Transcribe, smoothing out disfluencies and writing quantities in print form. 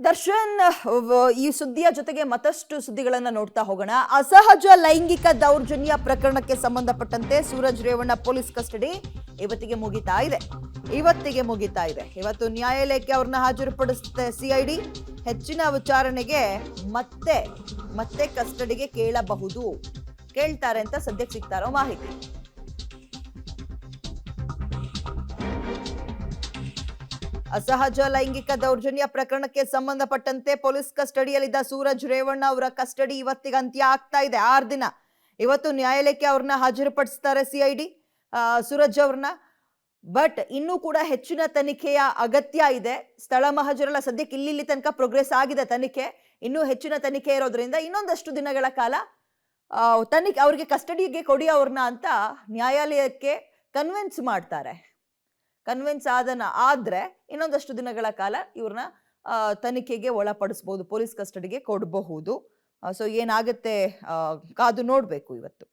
ದರ್ಶನ್ ಈ ಸುದ್ದಿಯ ಜೊತೆಗೆ ಮತ್ತಷ್ಟು ಸುದ್ದಿಗಳನ್ನ ನೋಡ್ತಾ ಹೋಗೋಣ. ಅಸಹಜ ಲೈಂಗಿಕ ದೌರ್ಜನ್ಯ ಪ್ರಕರಣಕ್ಕೆ ಸಂಬಂಧಪಟ್ಟಂತೆ ಸೂರಜ್ ರೇವಣ್ಣ ಪೊಲೀಸ್ ಕಸ್ಟಡಿ ಇವತ್ತಿಗೆ ಮುಗಿತಾ ಇದೆ. ಇವತ್ತು ನ್ಯಾಯಾಲಯಕ್ಕೆ ಅವ್ರನ್ನ ಹಾಜರುಪಡಿಸುತ್ತೆ ಸಿಐಡಿ. ಹೆಚ್ಚಿನ ವಿಚಾರಣೆಗೆ ಮತ್ತೆ ಕಸ್ಟಡಿಗೆ ಕೇಳ್ತಾರೆ ಅಂತ ಸದ್ಯಕ್ಕೆ ಸಿಗ್ತಾರೋ ಮಾಹಿತಿ. ಅಸಹಜ ಲೈಂಗಿಕ ದೌರ್ಜನ್ಯ ಪ್ರಕರಣಕ್ಕೆ ಸಂಬಂಧಪಟ್ಟಂತೆ ಪೊಲೀಸ್ ಕಸ್ಟಡಿಯಲ್ಲಿದ್ದ ಸೂರಜ್ ರೇವಣ್ಣ ಅವರ ಕಸ್ಟಡಿ ಇವತ್ತಿಗೆ ಅಂತ್ಯ ಆಗ್ತಾ ಇದೆ. 6 ದಿನ. ಇವತ್ತು ನ್ಯಾಯಾಲಯಕ್ಕೆ ಅವ್ರನ್ನ ಹಾಜರುಪಡಿಸ್ತಾರೆ ಸಿಐಡಿ ಸೂರಜ್ ಅವ್ರನ್ನ. ಬಟ್ ಇನ್ನೂ ಕೂಡ ಹೆಚ್ಚಿನ ತನಿಖೆಯ ಅಗತ್ಯ ಇದೆ. ಸ್ಥಳ ಮಹಜರೆಲ್ಲ ಸದ್ಯಕ್ಕೆ ಇಲ್ಲಿ ತನಕ ಪ್ರೋಗ್ರೆಸ್ ಆಗಿದೆ ತನಿಖೆ. ಇನ್ನೂ ಹೆಚ್ಚಿನ ತನಿಖೆ ಇರೋದ್ರಿಂದ ಇನ್ನೊಂದಷ್ಟು ದಿನಗಳ ಕಾಲ ತನಿಖೆ ಅವ್ರಿಗೆ ಕಸ್ಟಡಿಗೆ ಕೊಡಿ ಅವ್ರನ್ನ ಅಂತ ನ್ಯಾಯಾಲಯಕ್ಕೆ ಕನ್ವಿನ್ಸ್ ಮಾಡ್ತಾರೆ. ಆದ್ರೆ ಇನ್ನೊಂದಷ್ಟು ದಿನಗಳ ಕಾಲ ಇವ್ರನ್ನ ತನಿಖೆಗೆ ಒಳಪಡಿಸಬಹುದು, ಪೊಲೀಸ್ ಕಸ್ಟಡಿಗೆ ಕೊಡಬಹುದು. ಸೊ ಏನಾಗುತ್ತೆ ಕಾದು ನೋಡ್ಬೇಕು ಇವತ್ತು.